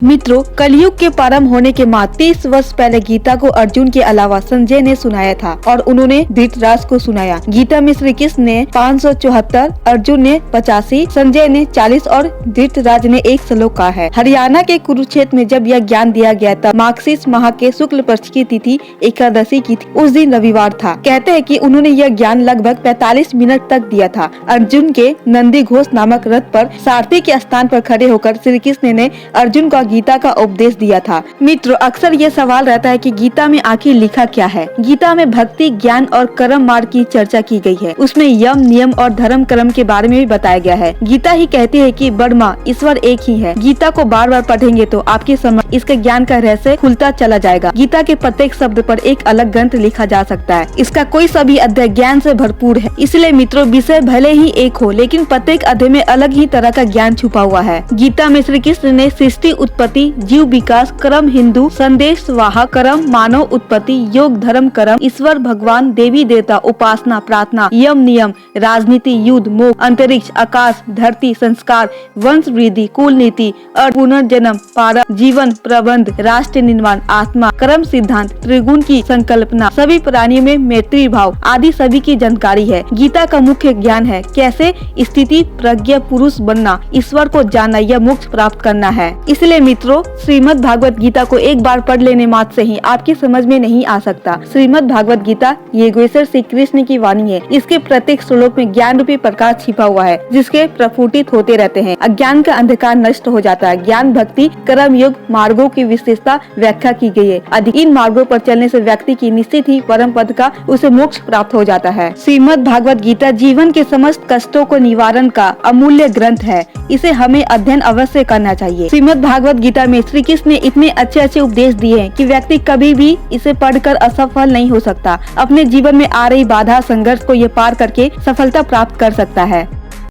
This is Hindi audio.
मित्रों, कलयुग के प्रारंभ होने के बाद 30 वर्ष पहले गीता को अर्जुन के अलावा संजय ने सुनाया था और उन्होंने धृतराष्ट्र को सुनाया। गीता में श्री कृष्ण ने 574, अर्जुन ने 85, संजय ने 40 और धृतराष्ट्र ने 1 श्लोक कहा है। हरियाणा के कुरुक्षेत्र में जब यह ज्ञान दिया गया तब मार्गशीर्ष माह के शुक्ल पक्ष की तिथि एकादशी की थी। उस दिन रविवार था। कहते हैं कि उन्होंने यह ज्ञान लगभग 45 मिनट तक दिया था। अर्जुन के नंदी घोष नामक रथ पर सारथी के स्थान पर खड़े होकर श्री कृष्ण ने अर्जुन को गीता का उपदेश दिया था। मित्रों, अक्सर ये सवाल रहता है कि गीता में आखिर लिखा क्या है। गीता में भक्ति, ज्ञान और कर्म मार्ग की चर्चा की गई है। उसमें यम, नियम और धर्म कर्म के बारे में भी बताया गया है। गीता ही कहती है कि ब्रह्मा ईश्वर एक ही है। गीता को बार बार पढ़ेंगे तो आपकी समझ इसके ज्ञान का रहस्य खुलता चला जाएगा। गीता के प्रत्येक शब्द पर एक अलग ग्रंथ लिखा जा सकता है। इसका कोई सभी अध्याय ज्ञान से भरपूर है। इसलिए मित्रों, विषय भले ही एक हो लेकिन प्रत्येक अध्याय में अलग ही तरह का ज्ञान छुपा हुआ है। गीता में श्री कृष्ण ने सृष्टि, उत्पत्ति, जीव विकास, कर्म, हिंदू संदेश वाहक कर्म, मानव उत्पत्ति, योग, धर्म कर्म, ईश्वर, भगवान, देवी देवता, उपासना, प्रार्थना, यम, नियम, राजनीति, युद्ध, मोक्ष, अंतरिक्ष, आकाश, धरती, संस्कार, वंश वृद्धि, कुल नीति, अर्थ, पुनर्जन्म, पारा, जीवन, प्रबंध, राष्ट्र निर्माण, आत्मा, कर्म सिद्धांत, त्रिगुण की संकल्पना, सभी प्राणियों में मैत्री भाव आदि सभी की जानकारी है। गीता का मुख्य ज्ञान है कैसे स्थिति प्रज्ञ पुरुष बनना, ईश्वर को जानना या मोक्ष प्राप्त करना है। इसलिए मित्रों, श्रीमद् भागवत गीता को एक बार पढ़ लेने मात्र से ही आपकी समझ में नहीं आ सकता। श्रीमद् भागवत गीता योगेश्वर श्री कृष्ण की वाणी है। इसके प्रत्येक श्लोक में ज्ञान रूपी प्रकाश छिपा हुआ है जिसके प्रफुटित होते रहते हैं। अज्ञान का अंधकार नष्ट हो जाता है। ज्ञान, भक्ति, कर्म योग मार्गों की विशेषता व्याख्या की गई है। अधिक इन मार्गों पर चलने से व्यक्ति की निश्चित ही परम पद का उसे मोक्ष प्राप्त हो जाता है। श्रीमद् भागवत गीता जीवन के समस्त कष्टों को निवारण का अमूल्य ग्रंथ है। इसे हमें अध्ययन अवश्य करना चाहिए। श्रीमद् भागवत गीता में श्री कृष्ण ने इतने अच्छे उपदेश दिए हैं कि व्यक्ति कभी भी इसे पढ़कर असफल नहीं हो सकता। अपने जीवन में आ रही बाधा, संघर्ष को ये पार करके सफलता प्राप्त कर सकता है।